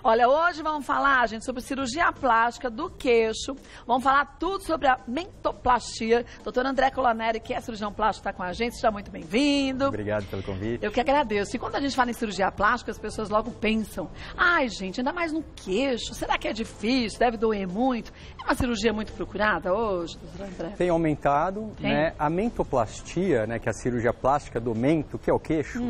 Olha, hoje vamos falar, gente, sobre cirurgia plástica do queixo. Vamos falar tudo sobre a mentoplastia. Doutor André Colaneri, que é cirurgião plástico, está com a gente. Seja muito bem-vindo. Obrigado pelo convite. Eu que agradeço. E quando a gente fala em cirurgia plástica, as pessoas logo pensam, ai, gente, ainda mais no queixo, será que é difícil? Deve doer muito? É uma cirurgia muito procurada hoje, doutor André? Tem aumentado, né? A mentoplastia, né, que é a cirurgia plástica do mento, que é o queixo,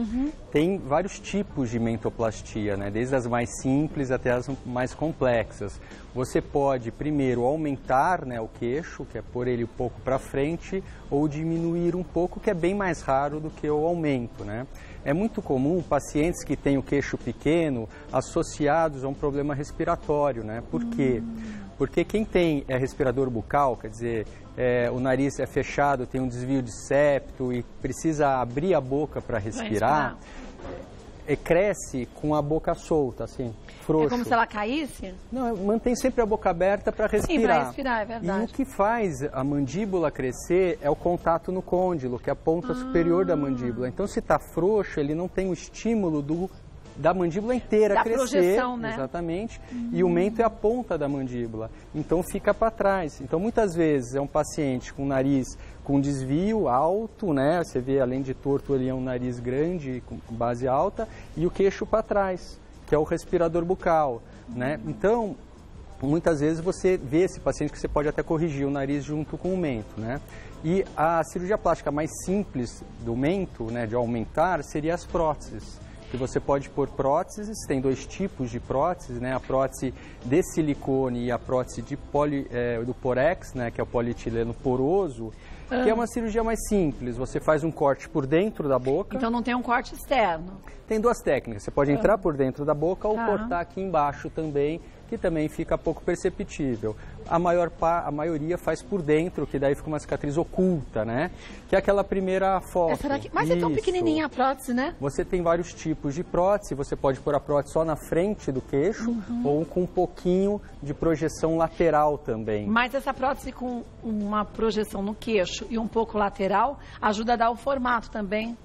tem vários tipos de mentoplastia, né? Desde as mais simples até as mais complexas. Você pode, primeiro, aumentar, né, o queixo, que é pôr ele um pouco para frente, ou diminuir um pouco, que é bem mais raro do que o aumento, né? É muito comum pacientes que têm o queixo pequeno associados a um problema respiratório, né? Por quê? Porque quem tem respirador bucal, quer dizer, o nariz é fechado, tem um desvio de septo e precisa abrir a boca para respirar, cresce com a boca solta, assim, frouxo. É como se ela caísse? Não, mantém sempre a boca aberta para respirar. Sim, para respirar, é verdade. E o que faz a mandíbula crescer é o contato no côndilo, que é a ponta superior da mandíbula. Então, se está frouxo, ele não tem o estímulo da mandíbula inteira da crescer, projeção, né? Exatamente, e o mento é a ponta da mandíbula, então fica para trás. Então muitas vezes é um paciente com nariz com desvio alto, né? Você vê, além de torto, ele é um nariz grande, com base alta, e o queixo para trás, que é o respirador bucal, né? Então, muitas vezes você vê esse paciente que você pode até corrigir o nariz junto com o mento, né? E a cirurgia plástica mais simples do mento, né, de aumentar, seria as próteses. Que você pode pôr próteses, tem dois tipos de próteses, né? A prótese de silicone e a prótese de do porex, né? Que é o polietileno poroso, que é uma cirurgia mais simples. Você faz um corte por dentro da boca. Então não tem um corte externo. Tem duas técnicas, você pode entrar por dentro da boca ou cortar aqui embaixo também, que também fica pouco perceptível. A maioria faz por dentro, que daí fica uma cicatriz oculta, né? Que é aquela primeira foto. Mas é tão pequenininha a prótese, né? Você tem vários tipos de prótese, você pode pôr a prótese só na frente do queixo ou com um pouquinho de projeção lateral também. Mas essa prótese com uma projeção no queixo e um pouco lateral ajuda a dar o formato também.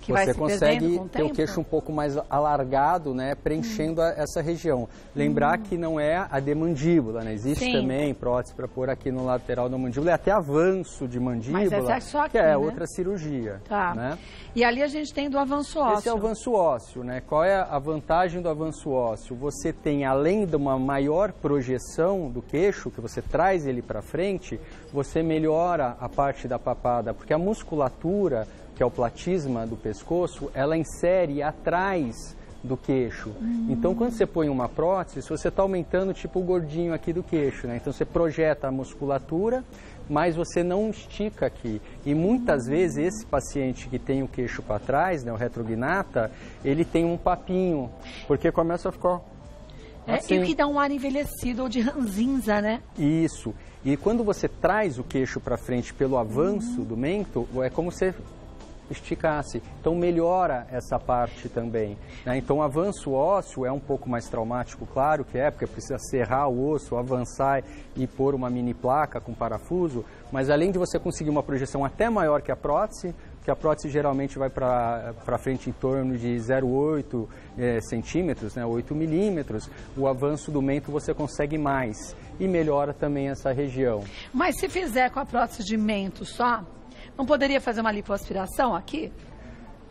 Que você consegue ter o queixo um pouco mais alargado, né, preenchendo essa região. Lembrar que não é a de mandíbula, né? Existe também prótese para pôr aqui no lateral da mandíbula, e até avanço de mandíbula, mas essa é só aqui, que é né? outra cirurgia. Tá. Né? E ali a gente tem do avanço ósseo. Esse é o avanço ósseo, né? Qual é a vantagem do avanço ósseo? Você tem, além de uma maior projeção do queixo, que você traz ele para frente, você melhora a parte da papada, porque a musculatura, que é o platisma do pescoço, ela insere atrás do queixo. Então, quando você põe uma prótese, você está aumentando tipo o gordinho aqui do queixo, né? Então, você projeta a musculatura, mas você não estica aqui. E muitas vezes, esse paciente que tem o queixo para trás, né, o retrognata, ele tem um papinho, porque começa a ficar assim. E o que dá um ar envelhecido ou de ranzinza, né? Isso. E quando você traz o queixo para frente pelo avanço do mento, é como se esticasse, então melhora essa parte também, né? Então o avanço ósseo é um pouco mais traumático, claro que porque precisa serrar o osso, avançar e pôr uma mini placa com parafuso, mas além de você conseguir uma projeção até maior que a prótese, que a prótese geralmente vai para frente em torno de 0,8 centímetros, né, 8 milímetros, o avanço do mento você consegue mais e melhora também essa região. Mas se fizer com a prótese de mento só, não poderia fazer uma lipoaspiração aqui?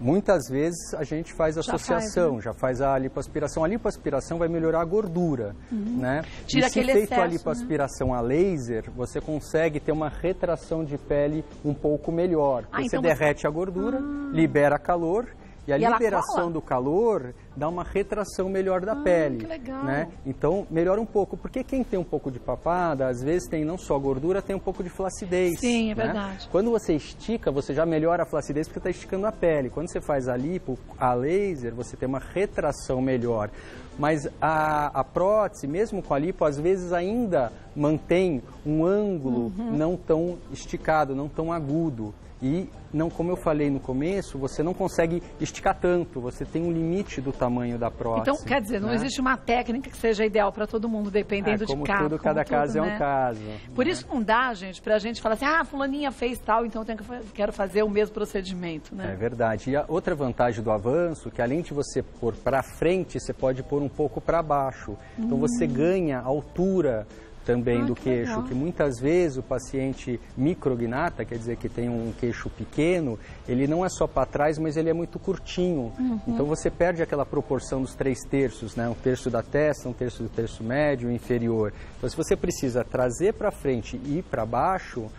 Muitas vezes a gente faz associação, já faz a lipoaspiração. A lipoaspiração vai melhorar a gordura, né? Tira e se aquele feito excesso, a lipoaspiração a laser, você consegue ter uma retração de pele um pouco melhor. Você então derrete a gordura, libera calor, e a liberação do calor dá uma retração melhor da pele. Que legal. Né? Então, melhora um pouco. Porque quem tem um pouco de papada, às vezes tem não só gordura, tem um pouco de flacidez. Sim, é né? verdade. Quando você estica, você já melhora a flacidez porque está esticando a pele. Quando você faz a lipo, a laser, você tem uma retração melhor. Mas a prótese, mesmo com a lipo, às vezes ainda mantém um ângulo não tão esticado, não tão agudo. E, não, como eu falei no começo, você não consegue esticar tanto, você tem um limite do tamanho da prótese. Então, quer dizer, não existe uma técnica que seja ideal para todo mundo, dependendo de cada cada caso é um caso. Por isso não dá, gente, pra gente falar assim, fulaninha fez tal, então eu quero fazer o mesmo procedimento, né? É verdade. E a outra vantagem do avanço, que além de você pôr para frente, você pode pôr um pouco para baixo. Então você ganha altura também do queixo, legal. Que muitas vezes o paciente micrognata, quer dizer que tem um queixo pequeno, ele não é só para trás, mas ele é muito curtinho. Então você perde aquela proporção dos 3/3, né? Um terço da testa, um terço do terço médio e inferior. Então se você precisa trazer para frente e ir para baixo,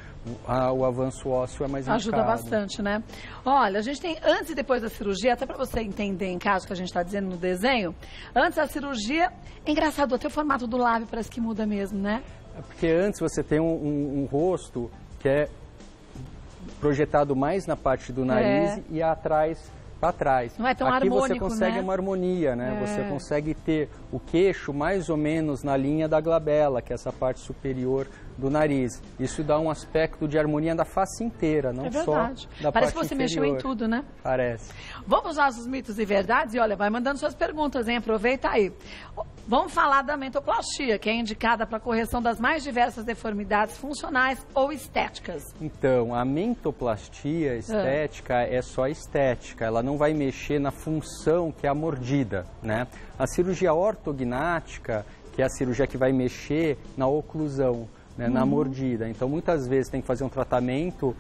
o avanço ósseo é mais indicado. Ajuda bastante, né? Olha, a gente tem antes e depois da cirurgia, até para você entender em caso que a gente está dizendo no desenho, antes da cirurgia, é engraçado, até o formato do lábio parece que muda mesmo, né? É porque antes você tem um rosto que é projetado mais na parte do nariz e atrás para trás. Não é tão Aqui harmônico, você consegue uma harmonia, né? Você consegue ter o queixo mais ou menos na linha da glabela, que é essa parte superior do nariz. Isso dá um aspecto de harmonia da face inteira, não só da parte inferior. Parece que você mexeu em tudo, né? Parece. Vamos aos nossos mitos e verdades e olha, vai mandando suas perguntas, hein? Aproveita aí. Vamos falar da mentoplastia, que é indicada para a correção das mais diversas deformidades funcionais ou estéticas. Então, a mentoplastia estética é só estética, ela não vai mexer na função que é a mordida, né? A cirurgia ortognática, que é a cirurgia que vai mexer na oclusão, né, na mordida. Então, muitas vezes tem que fazer um tratamento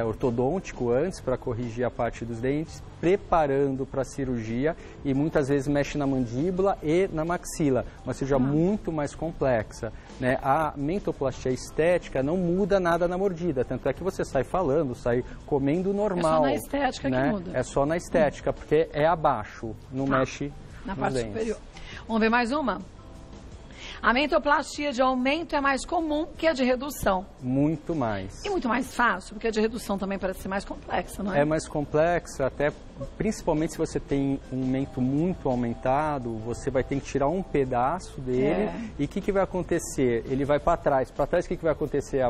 ortodôntico antes para corrigir a parte dos dentes, preparando para a cirurgia e muitas vezes mexe na mandíbula e na maxila. Uma cirurgia muito mais complexa, né? A mentoplastia estética não muda nada na mordida, tanto é que você sai falando, sai comendo normal. É só na estética que muda. É só na estética, porque é abaixo, não mexe na parte superior. Vamos ver mais uma? A mentoplastia de aumento é mais comum que a de redução. Muito mais. E muito mais fácil, porque a de redução também parece ser mais complexa, não é? É mais complexa, até principalmente se você tem um mento muito aumentado, você vai ter que tirar um pedaço dele. E o que vai acontecer? Ele vai para trás. Para trás, o que vai acontecer?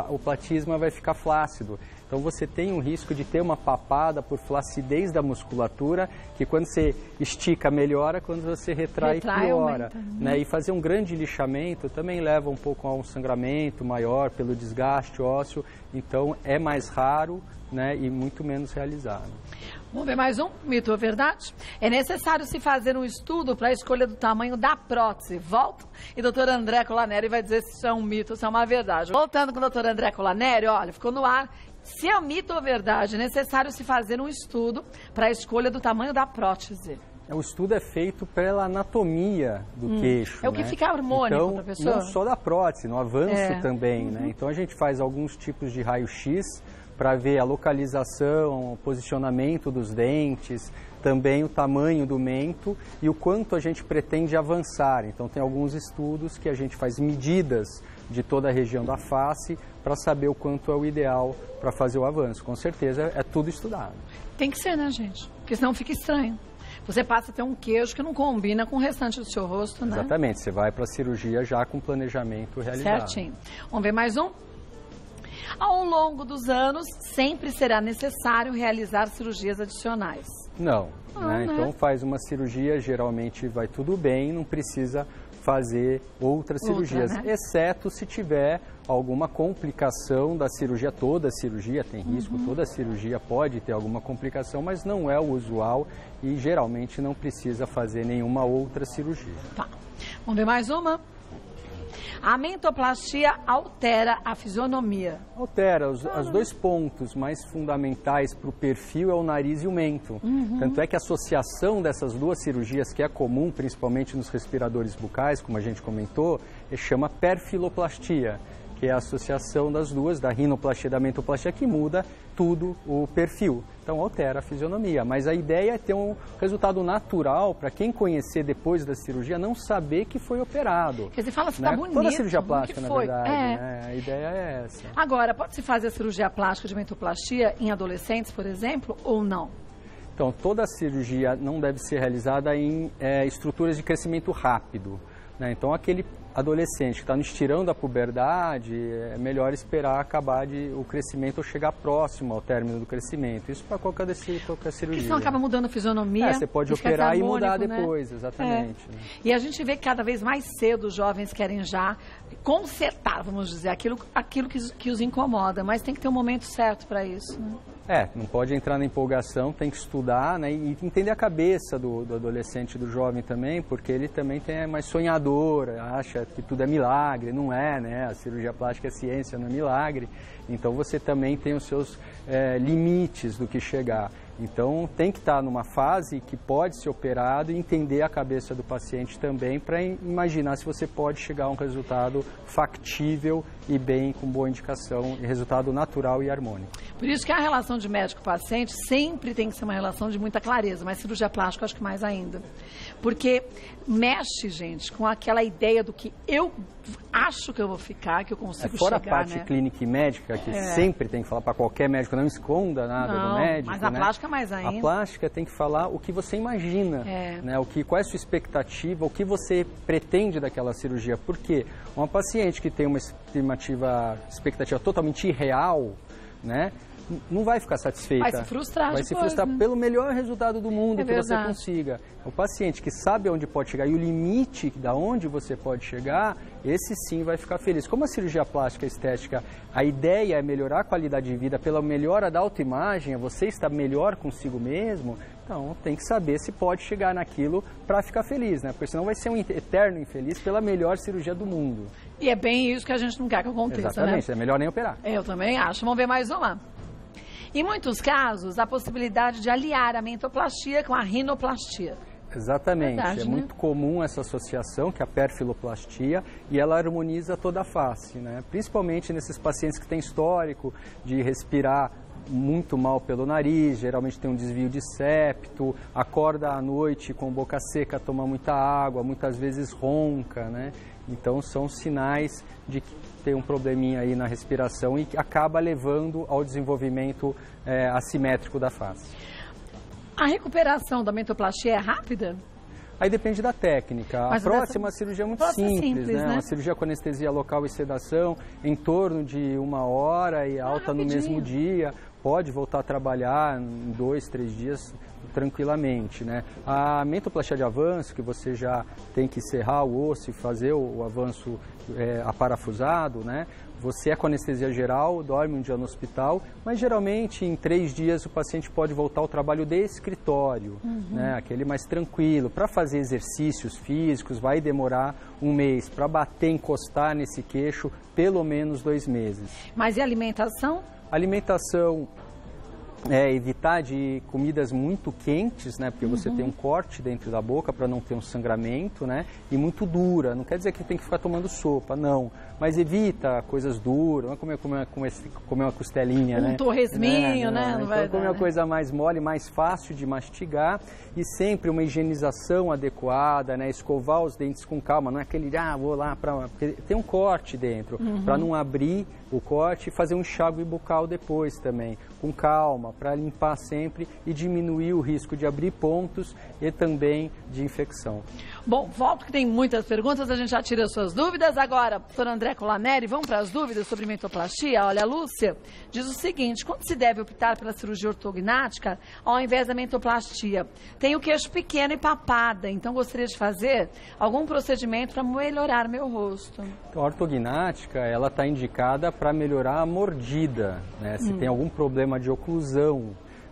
O platisma vai ficar flácido. Então você tem um risco de ter uma papada por flacidez da musculatura, que quando você estica melhora, quando você retrai piora. Né? E fazer um grande lixamento também leva um pouco a um sangramento maior pelo desgaste ósseo, então é mais raro, né, e muito menos realizado. Vamos ver mais um? Mito ou verdade? É necessário se fazer um estudo para a escolha do tamanho da prótese. Volto e doutor André Colaneri vai dizer se isso é um mito ou se é uma verdade. Voltando com o doutor André Colaneri, olha, ficou no ar. Se é mito ou verdade, é necessário se fazer um estudo para a escolha do tamanho da prótese. O estudo é feito pela anatomia do queixo. É o que fica harmônico para a pessoa. Não só da prótese, no avanço também, né? Então a gente faz alguns tipos de raio-x para ver a localização, o posicionamento dos dentes, também o tamanho do mento e o quanto a gente pretende avançar. Então tem alguns estudos que a gente faz medidas de toda a região da face para saber o quanto é o ideal para fazer o avanço. Com certeza é tudo estudado. Tem que ser, né, gente? Porque senão fica estranho. Você passa a ter um queixo que não combina com o restante do seu rosto, né? Exatamente, você vai para a cirurgia já com planejamento realizado. Certinho. Vamos ver mais um? Ao longo dos anos, sempre será necessário realizar cirurgias adicionais. Não, né? Então faz uma cirurgia, geralmente vai tudo bem, não precisa fazer outras cirurgias, né? Exceto se tiver alguma complicação da cirurgia. Toda cirurgia tem risco, toda cirurgia pode ter alguma complicação, mas não é o usual e geralmente não precisa fazer nenhuma outra cirurgia. Tá. Vamos ver mais uma? A mentoplastia altera a fisionomia. Altera. Os dois pontos mais fundamentais para o perfil é o nariz e o mento. Tanto é que a associação dessas duas cirurgias, que é comum, principalmente nos respiradores bucais, como a gente comentou, chama perfiloplastia, que é a associação das duas, da rinoplastia e da mentoplastia, que muda tudo o perfil. Então altera a fisionomia, mas a ideia é ter um resultado natural para quem conhecer depois da cirurgia não saber que foi operado. Quer dizer, fala se tá bonito. Toda cirurgia plástica, na verdade, né? A ideia é essa. Agora, pode-se fazer a cirurgia plástica de mentoplastia em adolescentes, por exemplo, ou não? Então, toda a cirurgia não deve ser realizada em estruturas de crescimento rápido. né? Então, aquele adolescente que está no estirão da puberdade, é melhor esperar acabar o crescimento ou chegar próximo ao término do crescimento. Isso para qualquer cirurgia. Porque senão acaba mudando a fisionomia. Você pode operar e mudar depois, né? Exatamente. Né? E a gente vê que cada vez mais cedo os jovens querem já consertar, vamos dizer, aquilo que os incomoda, mas tem que ter um momento certo para isso, né? Não pode entrar na empolgação, tem que estudar, né, e entender a cabeça do adolescente, do jovem também, porque ele também é mais sonhador, acha que tudo é milagre, não é, né? A cirurgia plástica é ciência, não é milagre. Então você também tem os seus limites do que chegar. Então tem que estar numa fase que pode ser operado e entender a cabeça do paciente também para imaginar se você pode chegar a um resultado factível e bem, com boa indicação, e resultado natural e harmônico. Por isso que a relação de médico-paciente sempre tem que ser uma relação de muita clareza, mas cirurgia plástica acho que mais ainda. Porque mexe, gente, com aquela ideia do que eu acho que eu vou ficar, que eu consigo fora chegar, a parte né? clínica e médica, que sempre tem que falar para qualquer médico, não esconda nada do médico. Mas a plástica mais ainda. A plástica tem que falar o que você imagina, né? Qual é a sua expectativa, o que você pretende daquela cirurgia. Por quê? Uma paciente que tem uma expectativa totalmente irreal, né? Não vai ficar satisfeita. Vai se frustrar Vai depois, se frustrar, né? Pelo melhor resultado do mundo que verdade. você consiga. O paciente que sabe onde pode chegar e o limite da onde você pode chegar, esse sim vai ficar feliz. Como a cirurgia plástica estética, a ideia é melhorar a qualidade de vida pela melhora da autoimagem, é você estar melhor consigo mesmo, então tem que saber se pode chegar naquilo para ficar feliz, né? Porque senão vai ser um eterno infeliz pela melhor cirurgia do mundo. E é bem isso que a gente não quer que aconteça, exatamente, né? É melhor nem operar. Eu também acho. Vamos ver mais uma. Em muitos casos, a possibilidade de aliar a mentoplastia com a rinoplastia. Exatamente, Verdade, é né? muito comum essa associação, que é a perfiloplastia, e ela harmoniza toda a face, né? Principalmente nesses pacientes que têm histórico de respirar muito mal pelo nariz, geralmente tem um desvio de septo, acorda à noite com boca seca, toma muita água, muitas vezes ronca, né? Então são sinais de que tem um probleminha aí na respiração e que acaba levando ao desenvolvimento assimétrico da face. A recuperação da mentoplastia é rápida? Aí depende da técnica. Mas a próxima cirurgia é muito simples, né? Uma cirurgia com anestesia local e sedação, em torno de 1 hora e alta no mesmo dia. Pode voltar a trabalhar em 2, 3 dias tranquilamente, né? A mentoplastia de avanço, que você já tem que serrar o osso e fazer o avanço aparafusado, né? Você é com anestesia geral, dorme um dia no hospital, mas geralmente em 3 dias o paciente pode voltar ao trabalho de escritório, né? Aquele mais tranquilo. Para fazer exercícios físicos vai demorar 1 mês. Para bater, encostar nesse queixo, pelo menos 2 meses. Mas e a alimentação? Alimentação, evitar de comidas muito quentes, né? Porque você tem um corte dentro da boca para não ter um sangramento, né? E muito dura. Não quer dizer que tem que ficar tomando sopa, não. Mas evita coisas duras, não é comer uma costelinha, né? Um torresminho, né? Não vai comer uma coisa mais mole, mais fácil de mastigar e sempre uma higienização adequada, né? Escovar os dentes com calma, não é aquele, vou lá para... Porque tem um corte dentro, para não abrir o corte e fazer um enxágue bucal depois também, com calma, para limpar sempre e diminuir o risco de abrir pontos e também de infecção. Bom, volto que tem muitas perguntas, a gente já tira as suas dúvidas. Agora, doutor André Colaneri, vamos para as dúvidas sobre mentoplastia? Olha, a Lúcia diz o seguinte: quando se deve optar pela cirurgia ortognática ao invés da mentoplastia? Tenho o queixo pequeno e papada, então gostaria de fazer algum procedimento para melhorar meu rosto. Então, a ortognática, ela está indicada para melhorar a mordida, né? Se tem algum problema de oclusão,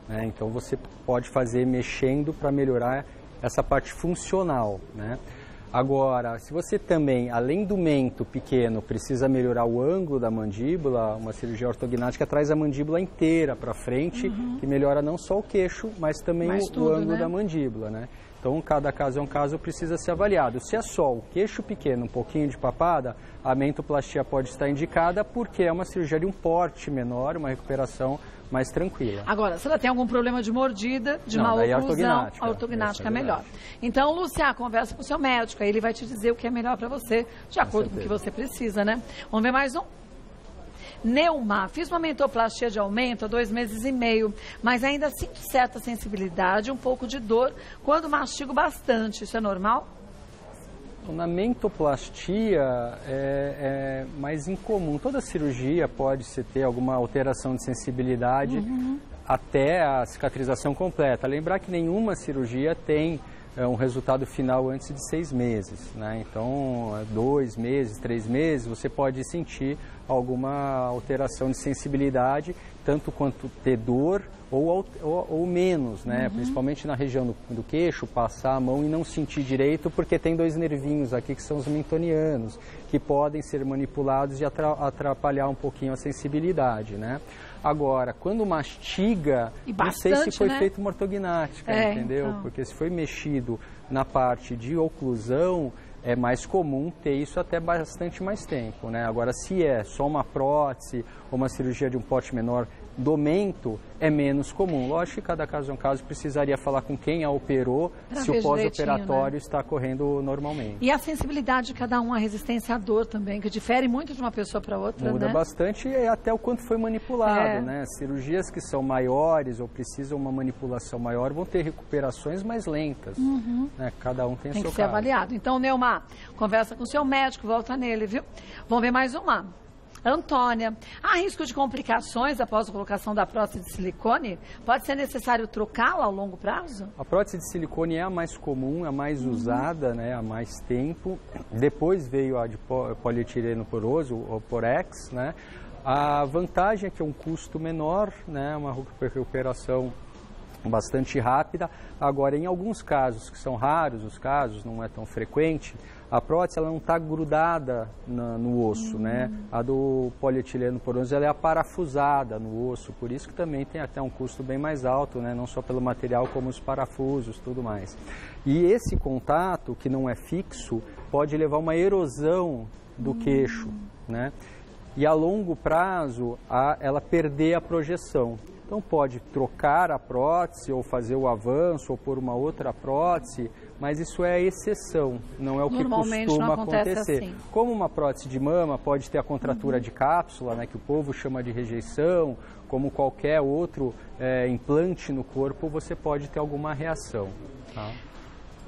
né? Então você pode fazer mexendo para melhorar essa parte funcional, né? Agora, se você também, além do mento pequeno, precisa melhorar o ângulo da mandíbula, uma cirurgia ortognática traz a mandíbula inteira para frente, que melhora não só o queixo, mas também o ângulo da mandíbula, né? Então, cada caso é um caso, precisa ser avaliado. Se é só o queixo pequeno, um pouquinho de papada, a mentoplastia pode estar indicada porque é uma cirurgia de um porte menor, uma recuperação mais tranquila. Agora, se ela tem algum problema de mordida, de má oclusão, a ortognática é melhor. Então, Lúcia, conversa com o seu médico, aí ele vai te dizer o que é melhor para você, de acordo com o que você precisa, né? Vamos ver mais um? Neuma, fiz uma mentoplastia de aumento há 2 meses e meio, mas ainda sinto certa sensibilidade, um pouco de dor quando mastigo bastante. Isso é normal? Na mentoplastia é mais incomum. Toda cirurgia pode ter alguma alteração de sensibilidade até a cicatrização completa. Lembrar que nenhuma cirurgia tem um resultado final antes de 6 meses, né? Então, 2 meses, 3 meses, você pode sentir alguma alteração de sensibilidade, tanto quanto ter dor ou menos, né? Principalmente na região do queixo, passar a mão e não sentir direito, porque tem 2 nervinhos aqui que são os mentonianos, que podem ser manipulados e atrapalhar um pouquinho a sensibilidade, né? Agora, quando mastiga, não sei se foi feito uma ortognática, entendeu? Então. Porque se foi mexido na parte de oclusão, é mais comum ter isso até bastante mais tempo, né? Agora, se é só uma prótese ou uma cirurgia de um porte menor do mento, é menos comum. Lógico que cada caso é um caso, precisaria falar com quem a operou, se o pós-operatório está correndo normalmente. E a sensibilidade de cada um, a resistência à dor também, que difere muito de uma pessoa para outra, Muda bastante e até o quanto foi manipulado, né? Cirurgias que são maiores ou precisam uma manipulação maior vão ter recuperações mais lentas, né? Cada um tem seu caso. Tem que ser avaliado. Então, Neumar, conversa com o seu médico, volta nele, viu? Vamos ver mais uma. Antônia, há risco de complicações após a colocação da prótese de silicone? Pode ser necessário trocá-la ao longo prazo? A prótese de silicone é a mais comum, a mais usada, né, há mais tempo. Depois veio a de polietileno poroso, o Porex, né? A vantagem é que é um custo menor, né, uma recuperação bastante rápida. Agora, em alguns casos, que são raros os casos, não é tão frequente, a prótese ela não está grudada no osso, né? A do polietileno poroso ela é aparafusada no osso, por isso que também tem até um custo bem mais alto, né? Não só pelo material, como os parafusos, tudo mais. E esse contato, que não é fixo, pode levar a uma erosão do queixo, né? E a longo prazo, ela perder a projeção. Então pode trocar a prótese ou fazer o avanço ou pôr uma outra prótese, mas isso é a exceção, não é o que costuma acontecer. Assim. Como uma prótese de mama pode ter a contratura de cápsula, né, que o povo chama de rejeição, como qualquer outro implante no corpo, você pode ter alguma reação. Tá?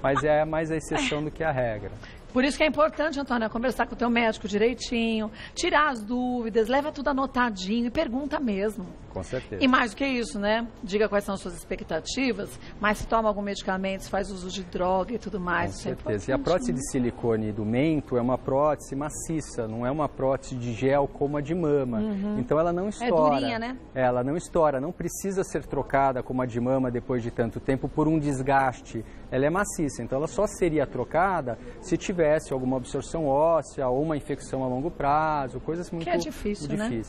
Mas é mais a exceção do que a regra. Por isso que é importante, Antônia, conversar com o teu médico direitinho, tirar as dúvidas, leva tudo anotadinho e pergunta mesmo. Com certeza. E mais do que isso, né? Diga quais são as suas expectativas, mas se toma algum medicamento, se faz uso de droga e tudo mais. Com certeza. E a prótese de silicone do mento é uma prótese maciça, não é uma prótese de gel como a de mama. Então ela não estoura. É durinha, né? Ela não estoura, não precisa ser trocada como a de mama depois de tanto tempo por um desgaste. Ela é maciça, então ela só seria trocada se tivesse alguma absorção óssea ou uma infecção a longo prazo, coisas muito difíceis. Né?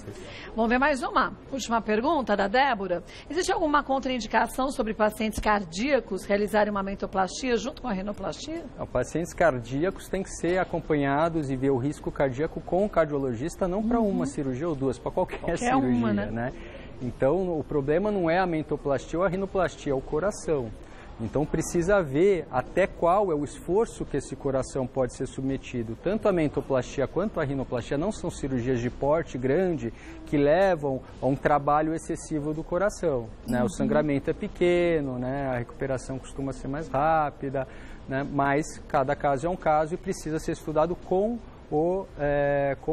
Vamos ver mais uma. Última pergunta da Débora. Existe alguma contraindicação sobre pacientes cardíacos realizarem uma mentoplastia junto com a rinoplastia? Pacientes cardíacos têm que ser acompanhados e ver o risco cardíaco com o cardiologista, não para uma cirurgia ou duas, para qualquer cirurgia, uma, né? Então, o problema não é a mentoplastia ou a rinoplastia, é o coração. Então precisa ver até qual é o esforço que esse coração pode ser submetido. Tanto a mentoplastia quanto a rinoplastia não são cirurgias de porte grande que levam a um trabalho excessivo do coração, né? O sangramento é pequeno, né? A recuperação costuma ser mais rápida, né? Mas cada caso é um caso e precisa ser estudado com o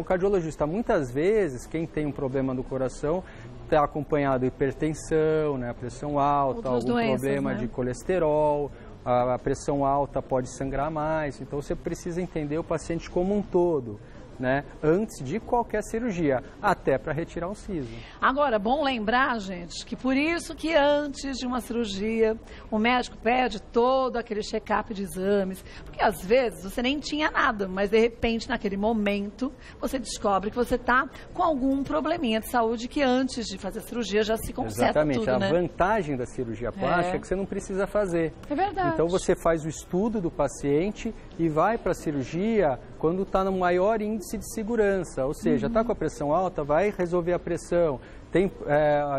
cardiologista. Muitas vezes quem tem um problema no coração está acompanhado de hipertensão, né, a pressão alta, algum problema de colesterol, a pressão alta pode sangrar mais, então você precisa entender o paciente como um todo, né, antes de qualquer cirurgia, até para retirar o siso. Agora, bom lembrar, gente, que por isso que antes de uma cirurgia, o médico pede todo aquele check-up de exames, porque às vezes você nem tinha nada, mas de repente, naquele momento, você descobre que você está com algum probleminha de saúde que antes de fazer a cirurgia já se conserta. Exatamente, tudo, a né? vantagem da cirurgia plástica é que você não precisa fazer. É verdade. Então você faz o estudo do paciente e vai para a cirurgia quando está no maior índice de segurança, ou seja, está com a pressão alta, vai resolver a pressão,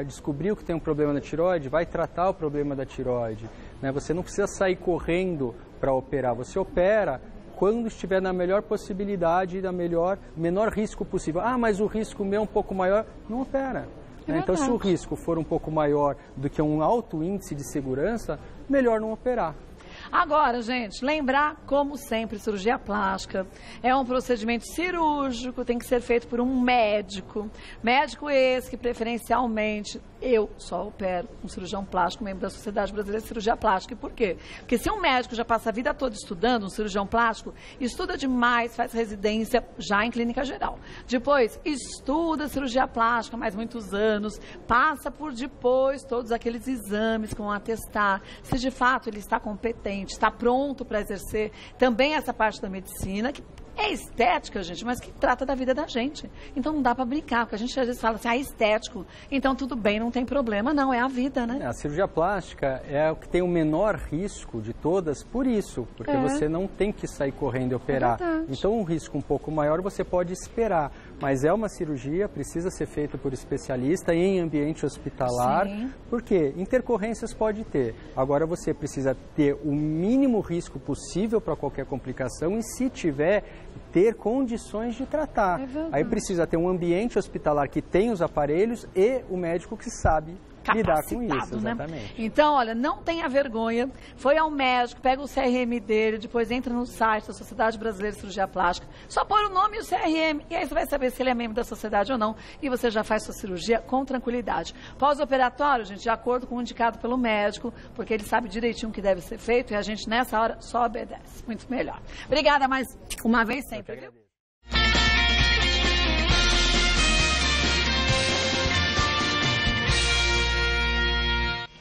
descobriu que tem um problema na tireoide, vai tratar o problema da tireoide, né? Você não precisa sair correndo para operar, você opera quando estiver na melhor possibilidade e menor risco possível. Ah, mas o risco meu é um pouco maior, não opera. Então, se o risco for um pouco maior do que um alto índice de segurança, melhor não operar. Agora, gente, lembrar, como sempre, cirurgia plástica é um procedimento cirúrgico, tem que ser feito por um médico. Médico esse que, preferencialmente, eu só opero um cirurgião plástico, membro da Sociedade Brasileira de Cirurgia Plástica. E por quê? Porque se um médico já passa a vida toda estudando, um cirurgião plástico, estuda demais, faz residência já em clínica geral. Depois, estuda cirurgia plástica mais muitos anos, passa por depois todos aqueles exames que vão atestar se de fato ele está competente, está pronto para exercer também essa parte da medicina, que é estética, gente, mas que trata da vida da gente. Então não dá para brincar, porque a gente às vezes fala assim, estético, então tudo bem, não tem problema. Não, é a vida, né? A cirurgia plástica é o que tem o menor risco de todas por isso, porque você não tem que sair correndo e operar. Então um risco um pouco maior você pode esperar, mas é uma cirurgia, precisa ser feita por especialista em ambiente hospitalar, porque intercorrências pode ter. Agora você precisa ter o mínimo risco possível para qualquer complicação e se tiver, ter condições de tratar. Aí precisa ter um ambiente hospitalar que tem os aparelhos e o médico que sabe lidar com isso, exatamente. Né? Então, olha, não tenha vergonha, foi ao médico, pega o CRM dele, depois entra no site da Sociedade Brasileira de Cirurgia Plástica, só põe o nome e o CRM, e aí você vai saber se ele é membro da sociedade ou não, e você já faz sua cirurgia com tranquilidade. Pós-operatório, gente, de acordo com o indicado pelo médico, porque ele sabe direitinho o que deve ser feito, e a gente nessa hora só obedece, muito melhor. Obrigada mais uma vez sempre, viu?